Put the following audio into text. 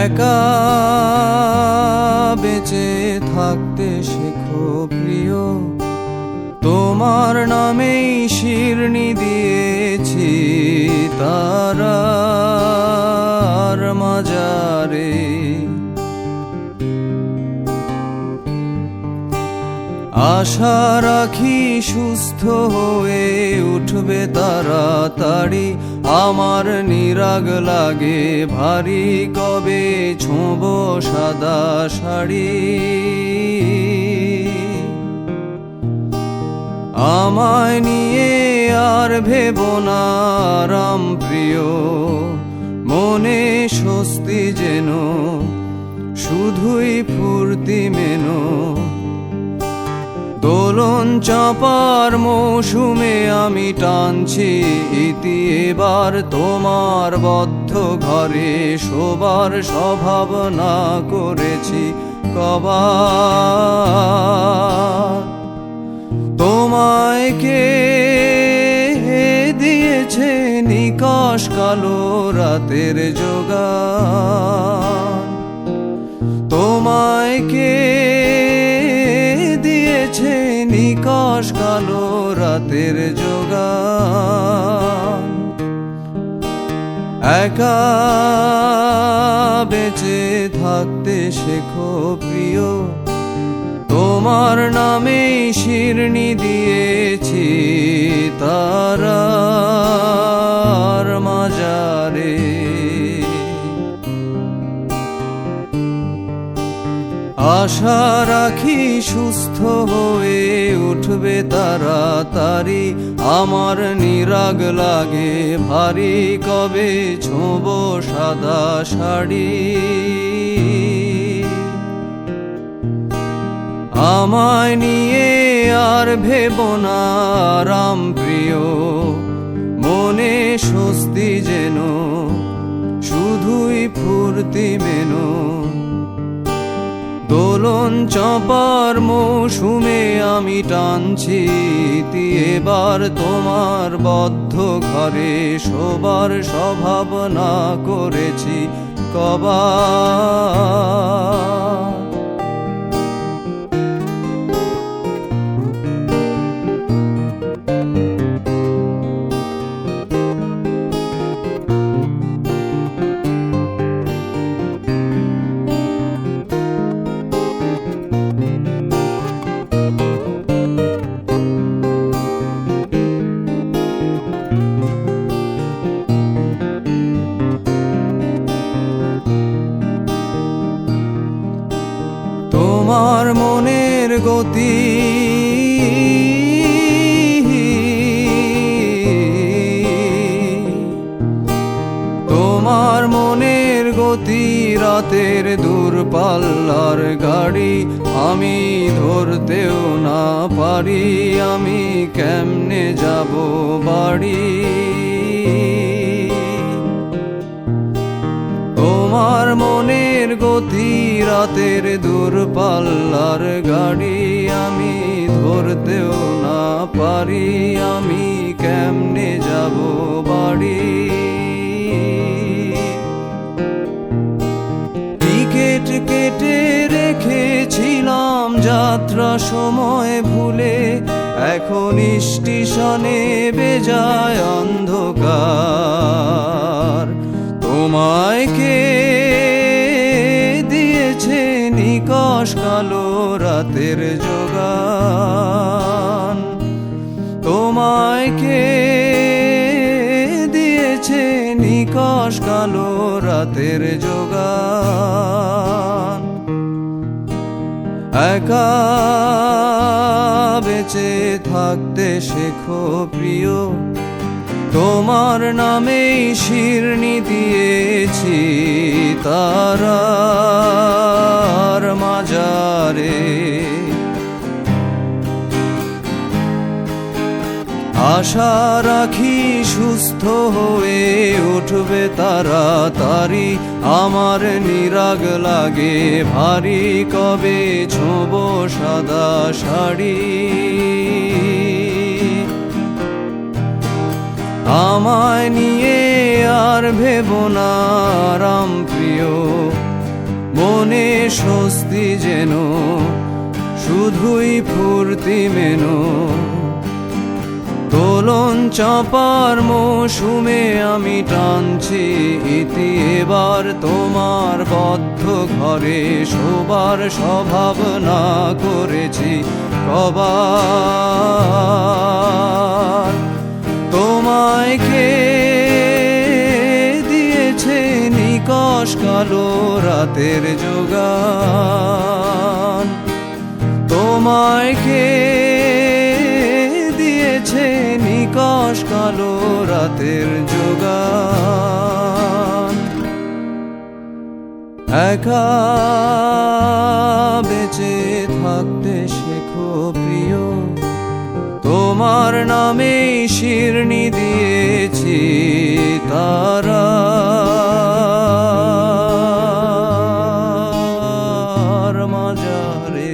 একা বেঁচে থাকতে শেখো প্রিয়, তোমার নামেই শিরনি দিয়েছি তারার মাজারে। আশা রাখি সুস্থ হয়ে উঠবে তাড়াতাড়ি, আমার নিরাগ লাগে ভারী কবে ছোঁব সাদা শাড়ি। আমায় নিয়ে আর ভেবো না রাম প্রিয়, মনে স্বস্তি যেন শুধুই ফুর্তি মেনো। দোলন চাপার মৌসুমে আমি টানছি ইতি এবার, তোমার বদ্ধ ঘরে শোবার স্বভাবনা করেছি কবার। তোমায় কে দিয়েছে নিকশ কালো রাতের যোগান, তোমায় কে দিয়েছে নিকশ কালো রাতের যোগান। একা বেঁচে থাকতে শেখো প্রিয়, তোমার নামেই শিরনি দিয়েছি তারার মাজারে। আশা রাখি সুস্থ হয়ে উঠবে তাড়াতাড়ি, আমার নিরাগ লাগে ভারী কবে ছোঁব সাদা শাড়ি। আমায় নিয়ে আর ভেবো না রাম প্রিয়, মনে স্বস্তি যেন শুধুই ফুর্তি মেনো। দোলন চাপার মৌসুমে আমি টানছি ইতি এবার, তোমার বদ্ধ ঘরে শোবার স্বভাবনা করেছি কবার। তোমার মনের গতি তোমার মনের গতি রাতের দূরপাল্লার গাড়ি, আমি ধরতেও না পারি আমি কেমনে যাব বাড়ি। তোমার মনের গতি রাতের দূরপাল্লার গাড়ি, আমি ধরতেও না পারি আমি কেমনে যাব বাড়ি। টিকেট কেটে রেখেছিলাম যাত্রা সময় ভুলে, এখন স্টেশনে বেজায় অন্ধকার। তোমায় কে দিয়েছে নিকশ কালো রাতের যোগান, তোমায় কে দিয়েছে নিকশ কালো রাতের যোগান। একা বেঁচে থাকতে শেখো প্রিয়, তোমার নামেই শিরনি দিয়েছি তারার মাজারে। আশা রাখি সুস্থ হয়ে উঠবে তাড়াতাড়ি, আমার নিরাগ লাগে ভারী কবে ছোঁব সাদা শাড়ি। আমায় নিয়ে আর ভেবো না রাম প্রিয়, মনে স্বস্তি যেন শুধুই ফুর্তি মেনো দোলন চাপার মৌসুমে আমি টানছি ইতি এবার তোমার বদ্ধ ঘরে শোবার স্বভাব না করেছি কবার তোমায় কে দিয়েছে নিকষ কালো রাতের যোগান তোমায় কে দিয়েছে নিকষ কালো রাতের যোগান একা বেঁচে থাকতে শেখো প্রিয় তোমার নামে শিরনি দিয়েছি তারা মাজারে